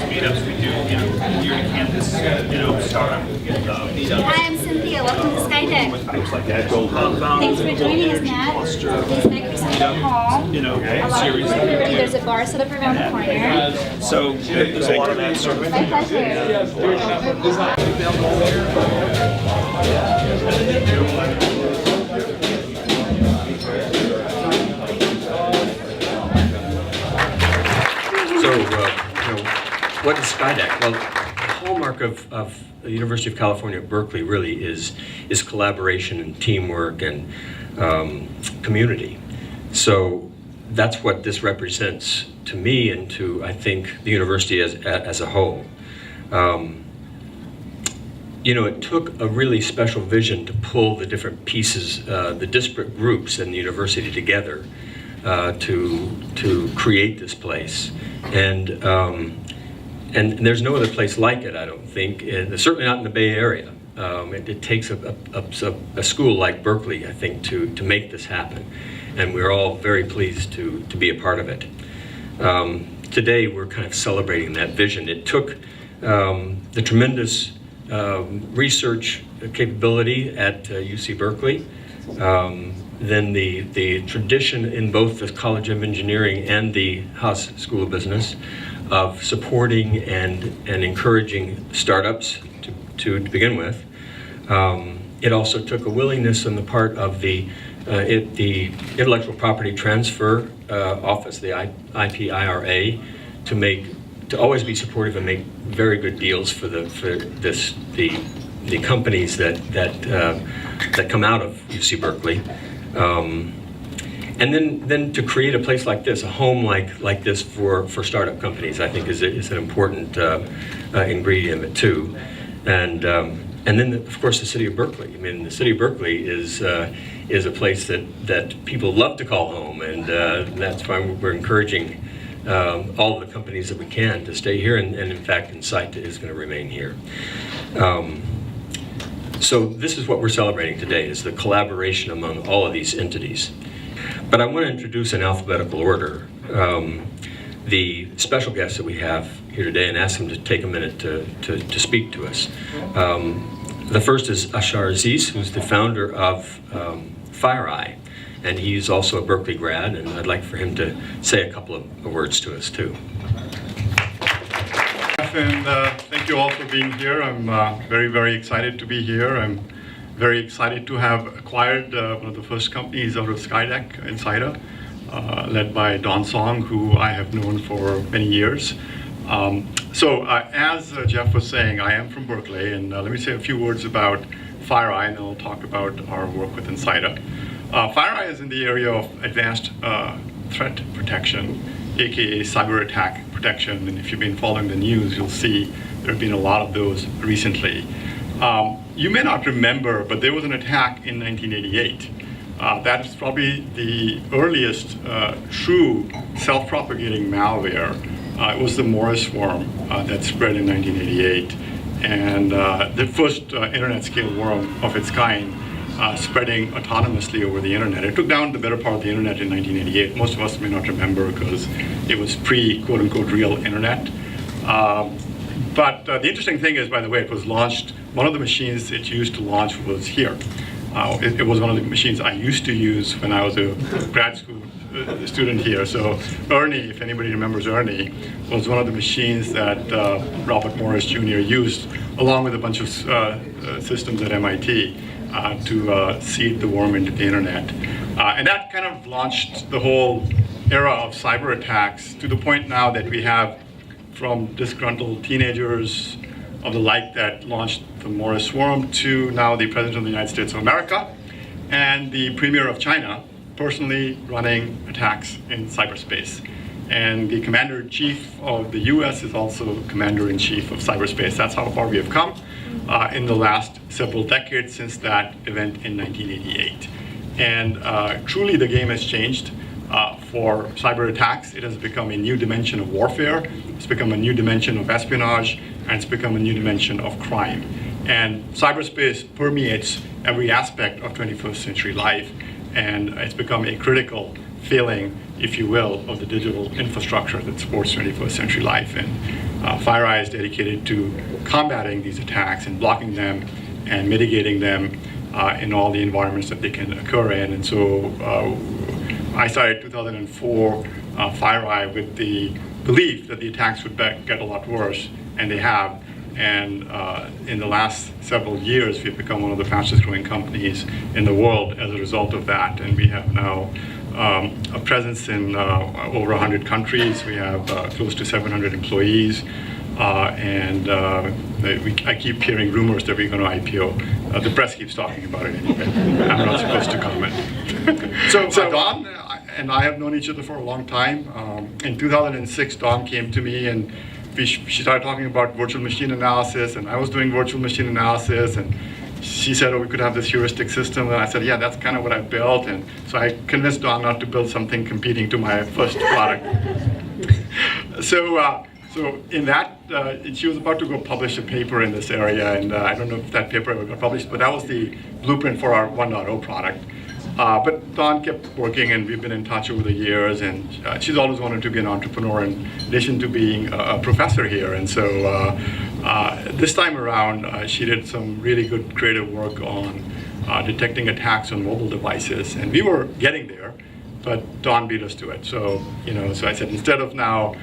meetups we do, here on campus, startup meetups. Hi, I'm Cynthia. Welcome to Skydeck. Things like that. Thanks for joining us, Matt. Please make yourself at home. A lot of people are ready. There's a bar set up around the corner. So there's a lot of that sort of. My pleasure. So, what is Skydeck? Well, the hallmark of the University of California at Berkeley really is collaboration and teamwork and community. So that's what this represents to me and to, I think, the university as a whole. It took a really special vision to pull the different pieces, the disparate groups in the university together to create this place. And there's no other place like it, I don't think, certainly not in the Bay Area. It takes a school like Berkeley, I think, to make this happen. And we're all very pleased to be a part of it. Today, we're kind of celebrating that vision. It took the tremendous research capability at UC Berkeley, then the tradition in both the College of Engineering and the Haas School of Business of supporting and encouraging startups to begin with. It also took a willingness on the part of the Intellectual Property Transfer Office, the IPIRA, to always be supportive and make very good deals for the companies that come out of UC Berkeley. And then to create a place like this, a home like this for startup companies, I think is an important ingredient of it too. And then of course the city of Berkeley. I mean, the city of Berkeley is a place that people love to call home, and that's why we're encouraging all of the companies that we can to stay here, and in fact, Insight is going to remain here. So this is what we're celebrating today, is the collaboration among all of these entities. But I want to introduce in alphabetical order the special guests that we have here today and ask them to take a minute to speak to us. The first is Ashar Aziz, who's the founder of FireEye, and he's also a Berkeley grad, and I'd like for him to say a couple of words to us too. And thank you all for being here. I'm very, very excited to be here. I'm very excited to have acquired one of the first companies out of Skydeck, Insider, led by Don Song, who I have known for many years. As Jeff was saying, I am from Berkeley, and let me say a few words about FireEye, and then I'll talk about our work with Insider. FireEye is in the area of advanced threat protection, aka cyber attack protection, and if you've been following the news, you'll see there have been a lot of those recently. You may not remember, but there was an attack in 1988. That is probably the earliest true self-propagating malware. It was the Morris worm that spread in 1988, and the first internet-scale worm of its kind, spreading autonomously over the internet. It took down the better part of the internet in 1988. Most of us may not remember because it was pre-quote-unquote real internet. But the interesting thing is, by the way, it was launched, one of the machines it used to launch was here. It was one of the machines I used to use when I was a grad school student here. So Ernie, if anybody remembers Ernie, was one of the machines that Robert Morris Jr. used, along with a bunch of systems at MIT, to seed the worm into the internet. And that kind of launched the whole era of cyber attacks, to the point now that we have from disgruntled teenagers of the like that launched the Morris worm to now the President of the United States of America and the Premier of China personally running attacks in cyberspace. And the Commander-in-Chief of the US is also Commander-in-Chief of cyberspace. That's how far we have come in the last several decades since that event in 1988. And truly the game has changed. For cyber attacks, it has become a new dimension of warfare, it's become a new dimension of espionage, and it's become a new dimension of crime. And cyberspace permeates every aspect of 21st century life, and it's become a critical failing, if you will, of the digital infrastructure that supports 21st century life. And FireEye is dedicated to combating these attacks and blocking them and mitigating them in all the environments that they can occur in. And so I started 2004 FireEye with the belief that the attacks would get a lot worse, and they have. And in the last several years, we've become one of the fastest growing companies in the world as a result of that. And we have now a presence in over 100 countries. We have close to 700 employees. I keep hearing rumors that we're going to IPO. The press keeps talking about it anyway. I'm not supposed to comment. So Don and I have known each other for a long time. In 2006, Don came to me and she started talking about virtual machine analysis, and I was doing virtual machine analysis, and she said, oh, we could have this heuristic system, and I said, yeah, that's kind of what I built. And so I convinced Don not to build something competing to my first product. So in that, she was about to go publish a paper in this area, and I don't know if that paper ever got published, but that was the blueprint for our 1.0 product. But Dawn kept working, and we've been in touch over the years, and she's always wanted to be an entrepreneur in addition to being a professor here. And so this time around, she did some really good creative work on detecting attacks on mobile devices, and we were getting there, but Dawn beat us to it. So, so I said, instead of now,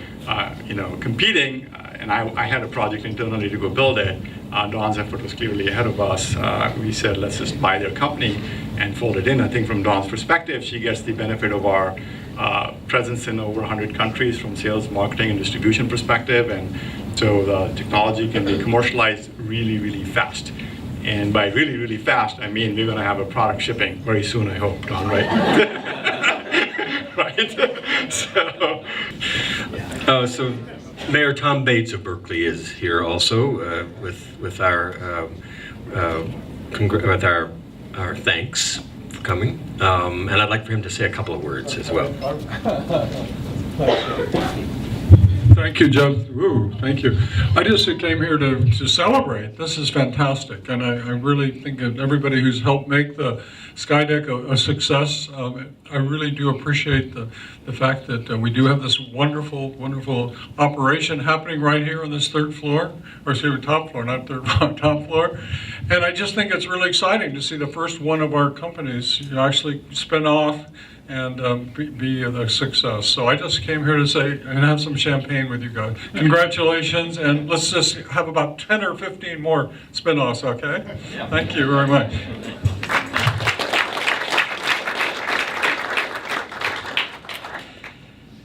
competing, and I had a project internally to go build it, Dawn's effort was clearly ahead of us. We said, let's just buy their company and fold it in. I think from Dawn's perspective, she gets the benefit of our presence in over 100 countries from sales, marketing, and distribution perspective. And so the technology can be commercialized really, really fast. And by really, really fast, I mean we're going to have a product shipping very soon, I hope, Dawn, right? Right? So Mayor Tom Bates of Berkeley is here also with our thanks for coming, and I'd like for him to say a couple of words as well. Thank you, Jeff. Ooh, thank you. I just came here to celebrate. This is fantastic, and I really think that everybody who's helped make the Skydeck a success, I really do appreciate the fact that we do have this wonderful, wonderful operation happening right here on this third floor, or top floor, not third floor, top floor. And I just think it's really exciting to see the first one of our companies actually spin off and be a success. So I just came here to say and have some champagne with you guys. Congratulations, and let's just have about 10 or 15 more spin-offs, okay? Yeah. Thank you very much.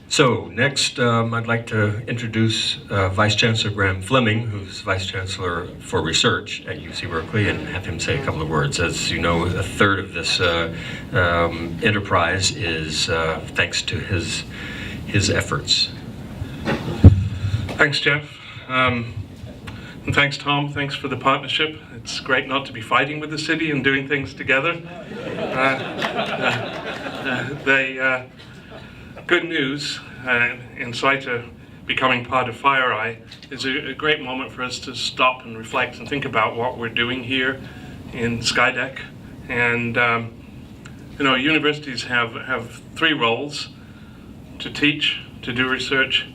So next, I'd like to introduce Vice Chancellor Graham Fleming, who's Vice Chancellor for Research at UC Berkeley, and have him say a couple of words. As you know, a third of this enterprise is thanks to his efforts. Thanks, Jeff. And thanks, Tom. Thanks for the partnership. It's great not to be fighting with the city and doing things together. Good news, Insighter becoming part of FireEye is a great moment for us to stop and reflect and think about what we're doing here in Skydeck. And universities have three roles: to teach, to do research,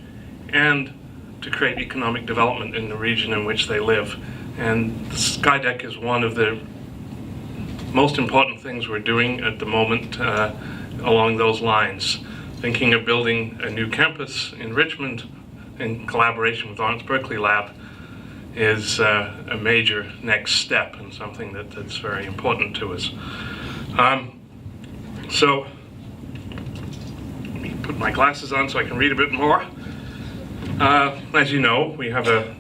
and to create economic development in the region in which they live. And Skydeck is one of the most important things we're doing at the moment along those lines. Thinking of building a new campus in Richmond in collaboration with Lawrence Berkeley Lab is a major next step and something that's very important to us. So, let me put my glasses on so I can read a bit more. As you know, we have a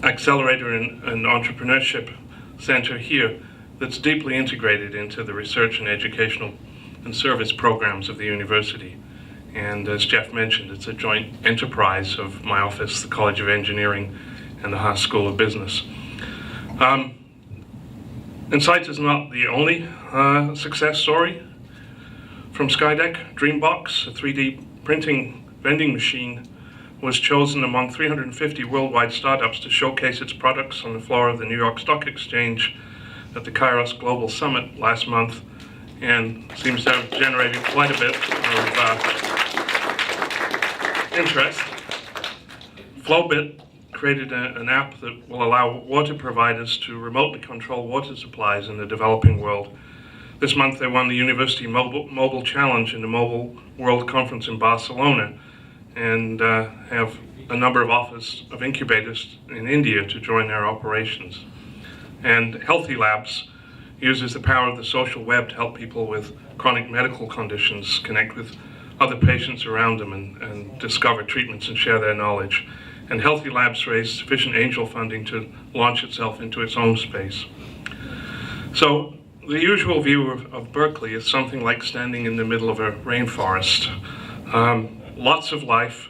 accelerator and entrepreneurship center here that's deeply integrated into the research and educational and service programs of the university. And as Jeff mentioned, it's a joint enterprise of my office, the College of Engineering, and the Haas School of Business. Insights is not the only success story from Skydeck. Dreambox, a 3D printing vending machine, was chosen among 350 worldwide startups to showcase its products on the floor of the New York Stock Exchange at the Kairos Global Summit last month. and seems to have generated quite a bit of interest. Flowbit created an app that will allow water providers to remotely control water supplies in the developing world. This month they won the University Mobile Challenge in the Mobile World Conference in Barcelona, and have a number of offers of incubators in India to join their operations. And Healthy Labs uses the power of the social web to help people with chronic medical conditions connect with other patients around them and discover treatments and share their knowledge. And Healthy Labs raised sufficient angel funding to launch itself into its own space. So the usual view of Berkeley is something like standing in the middle of a rainforest. Lots of life,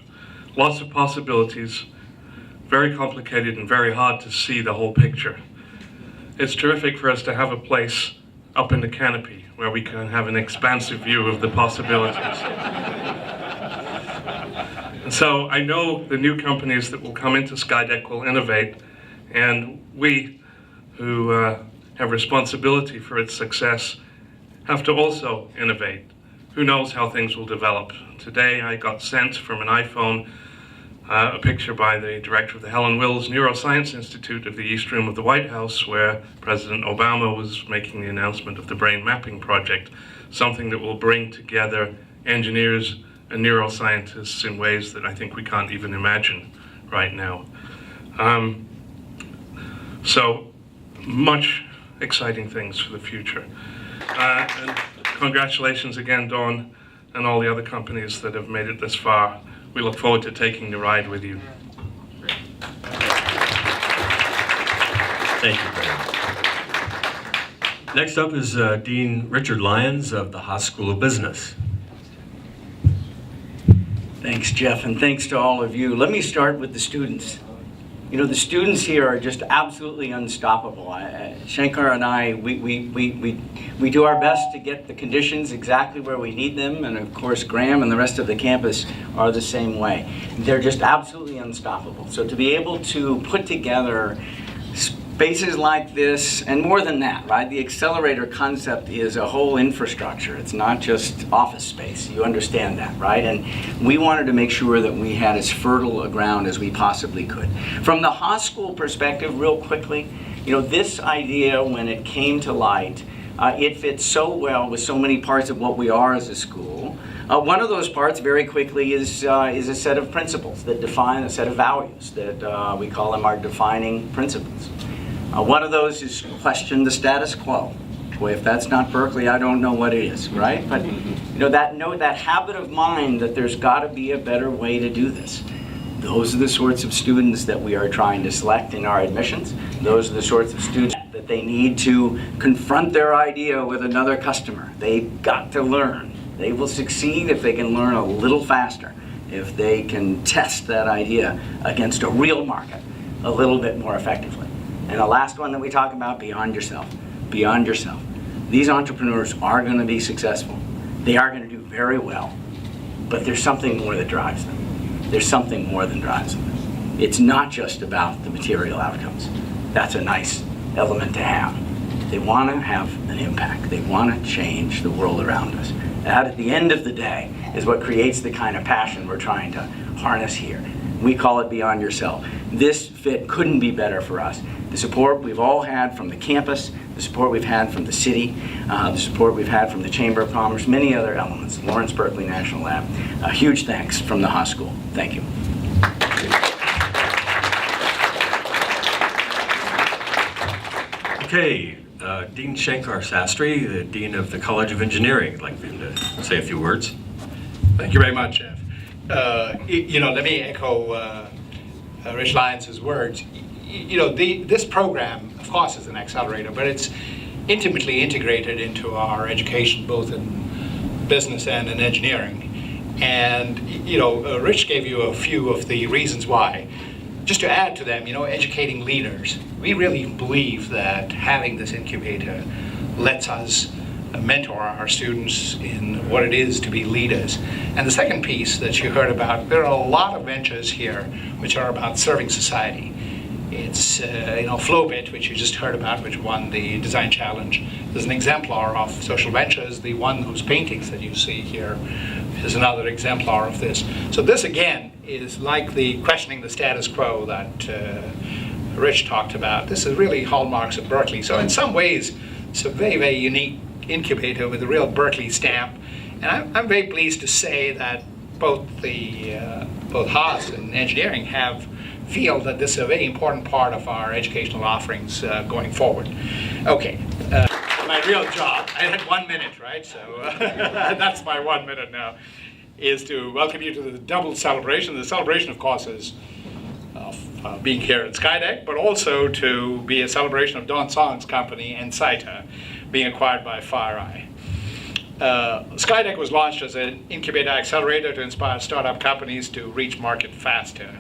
lots of possibilities, very complicated and very hard to see the whole picture. It's terrific for us to have a place up in the canopy where we can have an expansive view of the possibilities. And so I know the new companies that will come into Skydeck will innovate, and we who have responsibility for its success have to also innovate. Who knows how things will develop? Today I got sent from an iPhone a picture by the director of the Helen Wills Neuroscience Institute of the East Room of the White House, where President Obama was making the announcement of the Brain Mapping Project, something that will bring together engineers and neuroscientists in ways that I think we can't even imagine right now. So much exciting things for the future. And congratulations again, Dawn, and all the other companies that have made it this far. We look forward to taking the ride with you. Thank you, Greg. Next up is Dean Richard Lyons of the Haas School of Business. Thanks, Jeff, and thanks to all of you. Let me start with the students. You know, the students here are just absolutely unstoppable. Shankar and I, we do our best to get the conditions exactly where we need them, and of course Graham and the rest of the campus are the same way. They're just absolutely unstoppable. So to be able to put together spaces like this, and more than that, right? The accelerator concept is a whole infrastructure. It's not just office space. You understand that, right? And we wanted to make sure that we had as fertile a ground as we possibly could. From the Haas School perspective, real quickly, you know, this idea, when it came to light, it fits so well with so many parts of what we are as a school. One of those parts, very quickly, is a set of principles that define a set of values that we call them our defining principles. One of those is question the status quo. Boy, if that's not Berkeley, I don't know what it is, right? But you know, that habit of mind that there's got to be a better way to do this. Those are the sorts of students that we are trying to select in our admissions. Those are the sorts of students that they need to confront their idea with another customer. They've got to learn. They will succeed if they can learn a little faster, if they can test that idea against a real market a little bit more effectively. And the last one that we talk about, beyond yourself. Beyond yourself. These entrepreneurs are going to be successful. They are going to do very well. But there's something more that drives them. There's something more than drives them. It's not just about the material outcomes. That's a nice element to have. They want to have an impact. They want to change the world around us. That, at the end of the day, is what creates the kind of passion we're trying to harness here. We call it Beyond Yourself. This fit couldn't be better for us. The support we've all had from the campus, the support we've had from the city, the support we've had from the Chamber of Commerce, many other elements, Lawrence Berkeley National Lab. A huge thanks from the Haas School. Thank you. Okay, Dean Shankar Sastry, the Dean of the College of Engineering. I'd like for him to say a few words. Thank you very much, Jeff. You know, let me echo Rich Lyons' words. You know, this program, of course, is an accelerator, but it's intimately integrated into our education, both in business and in engineering. And, you know, Rich gave you a few of the reasons why. Just to add to them, you know, educating leaders. We really believe that having this incubator lets us mentor our students in what it is to be leaders. And the second piece that you heard about, there are a lot of ventures here which are about serving society. It's Flowbit, which you just heard about, which won the design challenge, is an exemplar of social ventures. The one whose paintings that you see here is another exemplar of this. So this again is like the questioning the status quo that Rich talked about. This is really hallmarks of Berkeley. So in some ways, it's a very, very unique incubator with a real Berkeley stamp. And I'm very pleased to say that both Haas and engineering feel that this is a very important part of our educational offerings going forward. Okay, my real job, I had 1 minute, right? So that's my 1 minute now, is to welcome you to the double celebration. The celebration, of course, is of being here at Skydeck, but also to be a celebration of Don Song's company, Ensita, being acquired by FireEye. Skydeck was launched as an incubator accelerator to inspire startup companies to reach market faster.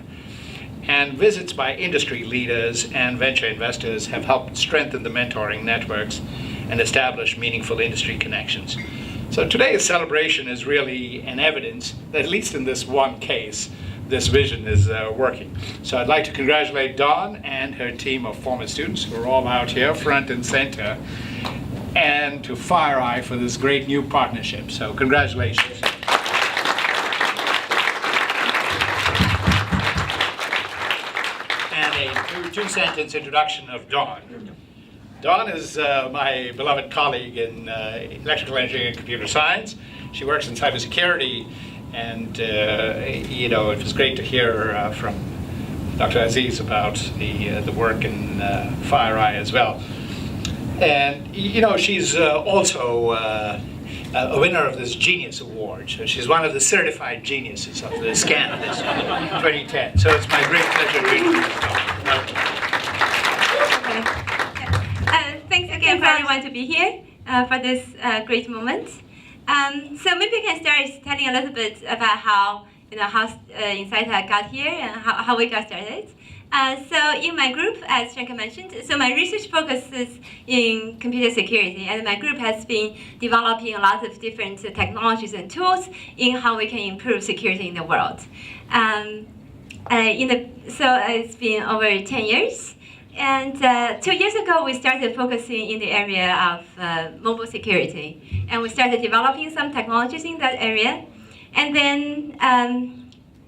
And visits by industry leaders and venture investors have helped strengthen the mentoring networks and establish meaningful industry connections. So today's celebration is really an evidence that, at least in this one case, this vision is working. So I'd like to congratulate Dawn and her team of former students who are all out here front and center, and to FireEye for this great new partnership. So congratulations. And a two-sentence introduction of Dawn. Dawn is my beloved colleague in electrical engineering and computer science. She works in cybersecurity, and it was great to hear from Dr. Aziz about the work in FireEye as well. And she's also a winner of this Genius Award. So she's one of the certified geniuses of the SCAN this 2010. So it's my great pleasure to introduce her. Thanks again for everyone to be here for this great moment. So maybe I can start telling a little bit about how Ensita got here and how we got started. So in my group, as Shankar mentioned, so my research focuses in computer security, and my group has been developing a lot of different technologies and tools in how we can improve security in the world. So it's been over 10 years. And 2 years ago, we started focusing in the area of mobile security. And we started developing some technologies in that area. And then,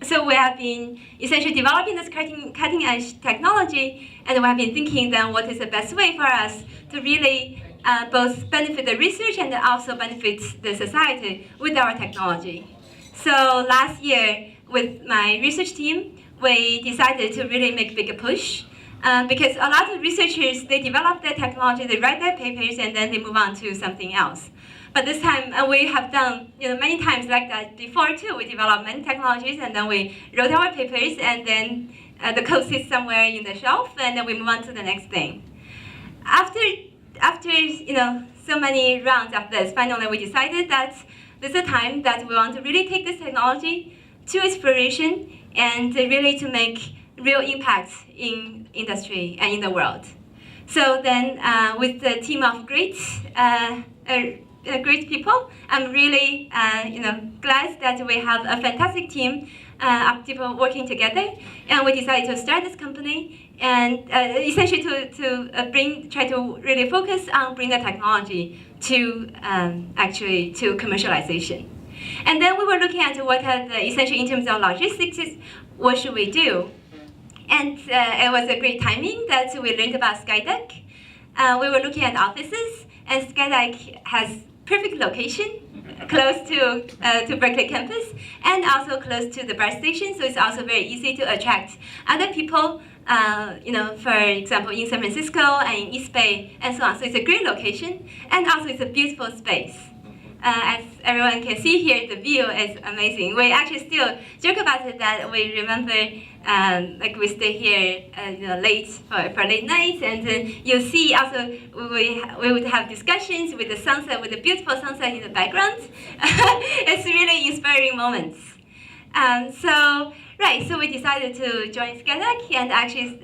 so we have been essentially developing this cutting edge technology, and we have been thinking then what is the best way for us to really both benefit the research and also benefit the society with our technology. So last year, with my research team, we decided to really make a bigger push. Because a lot of researchers, they develop their technology, they write their papers, and then they move on to something else. But this time, we have done many times like that before too. We developed many technologies, and then we wrote our papers, and then the code sits somewhere in the shelf, and then we move on to the next thing. After so many rounds of this, finally we decided that this is a time that we want to really take this technology to exploration and really to make real impact in industry and in the world. So then, with the team of great people, I'm really glad that we have a fantastic team of people working together, and we decided to start this company and essentially to try to really focus on bring the technology to to commercialization. And then we were looking at what are essentially in terms of logistics, what should we do? And it was a great timing that we learned about Skydeck. We were looking at offices, and Skydeck has perfect location, close to Berkeley campus, and also close to the BART station, so it's also very easy to attract other people, for example, in San Francisco and in East Bay, and so on. So it's a great location, and also it's a beautiful space. As everyone can see here, the view is amazing. We actually still joke about it that we remember, like we stay here, late for late nights, and then you'll see also we would have discussions with the sunset, with the beautiful sunset in the background. It's really inspiring moments. So we decided to join Skydeck, and actually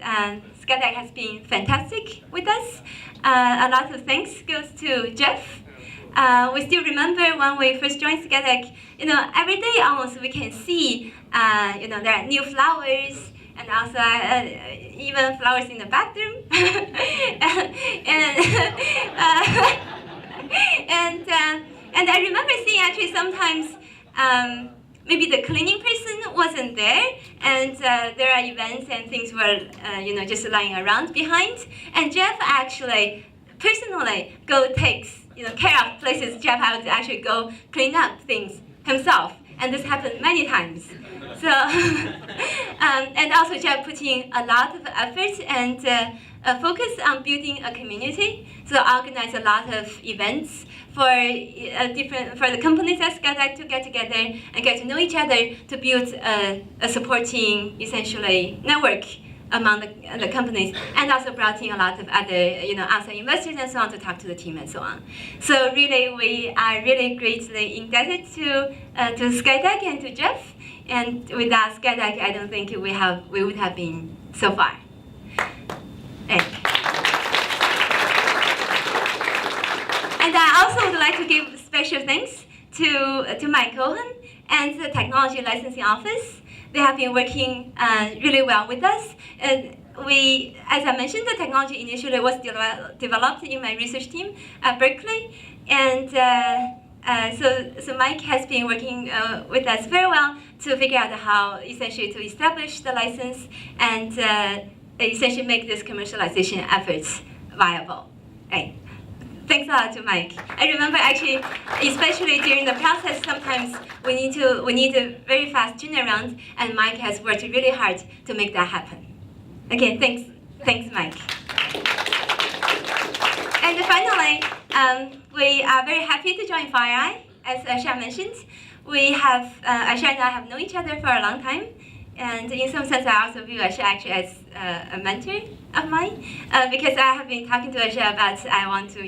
Skydeck has been fantastic with us. A lot of thanks goes to Jeff. We still remember when we first joined Skydeck, every day almost we can see, there are new flowers, and also even flowers in the bathroom. And I remember seeing actually sometimes maybe the cleaning person wasn't there, and there are events and things were just lying around behind. And Jeff actually personally takes care of places. Jeff had to actually go clean up things himself, and this happened many times. So and also Jeff putting a lot of effort and focus on building a community. So organize a lot of events for the companies at Skydeck to get together and get to know each other, to build a supporting essentially network among the companies, and also brought in a lot of other outside investors and so on to talk to the team and so on. So really, we are really greatly indebted to Skydeck and to Jeff. And without Skydeck, I don't think we would have been so far. And I also would like to give special thanks to Mike Cohen and the Technology Licensing Office. They have been working really well with us. And as I mentioned, the technology initially was developed in my research team at Berkeley. And so Mike has been working with us very well to figure out how essentially to establish the license and essentially make this commercialization efforts viable. Right. Thanks a lot to Mike. I remember actually, especially during the process, sometimes we need a very fast turnaround, and Mike has worked really hard to make that happen. Again, thanks Mike. And finally, we are very happy to join FireEye. As Asha mentioned, Asha and I have known each other for a long time. And in some sense, I also view Asha actually as a mentor of mine, because I have been talking to Asha about I want to,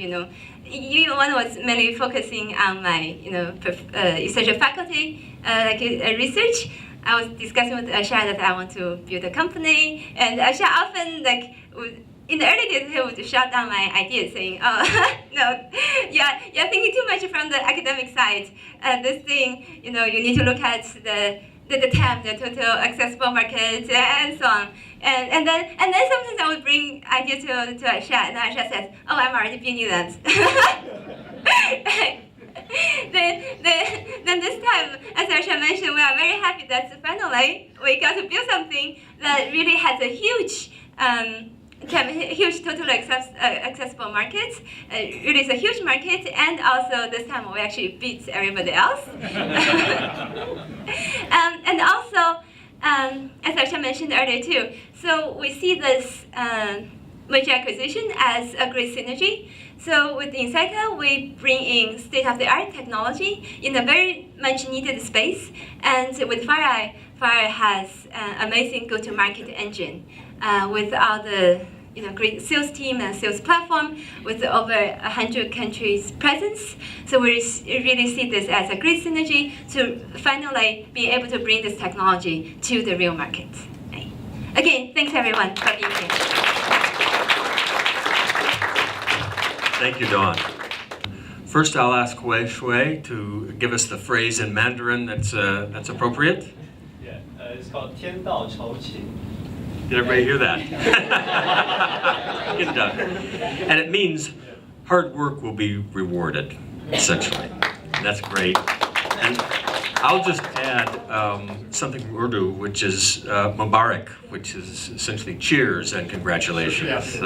one was mainly focusing on my, essential faculty, research. I was discussing with Asha that I want to build a company, and Asha often in the early days, he would shut down my ideas, saying, "Oh, no, you're thinking too much from the academic side. This thing, you need to look at the TAM, the total accessible market, and so on." And then sometimes I would bring ideas to Asha, and Asha says, "Oh, I'm already building that." Then this time, as Asha mentioned, we are very happy that finally we got to build something that really has a huge totally accessible market. It is a huge market, and also this time we actually beat everybody else. And also, as Asha mentioned earlier too, so we see this merger acquisition as a great synergy. So with Insighta, we bring in state-of-the-art technology in a very much needed space, and with FireEye has an amazing go-to-market engine with all the great sales team and sales platform with over 100 countries presence. So we really see this as a great synergy to finally be able to bring this technology to the real market. Right. Again, thanks everyone for being here. Thank you, Dawn. First, I'll ask Hui Shui to give us the phrase in Mandarin that's appropriate. Yeah, it's called 天道酬勤. Did everybody hear that? Get done. And it means hard work will be rewarded, essentially. And that's great. And I'll just add something from Urdu, which is Mubarak, which is essentially cheers and congratulations.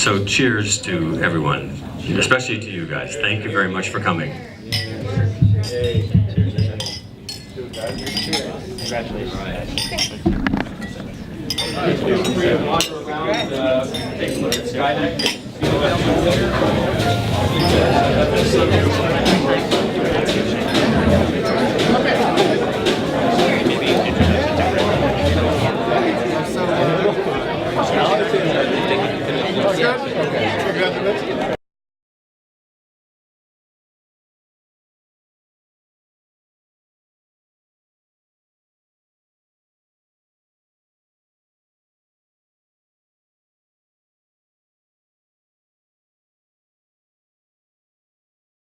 So cheers to everyone, especially to you guys. Thank you very much for coming. Congratulations. Wander around, take a look at Skydeck.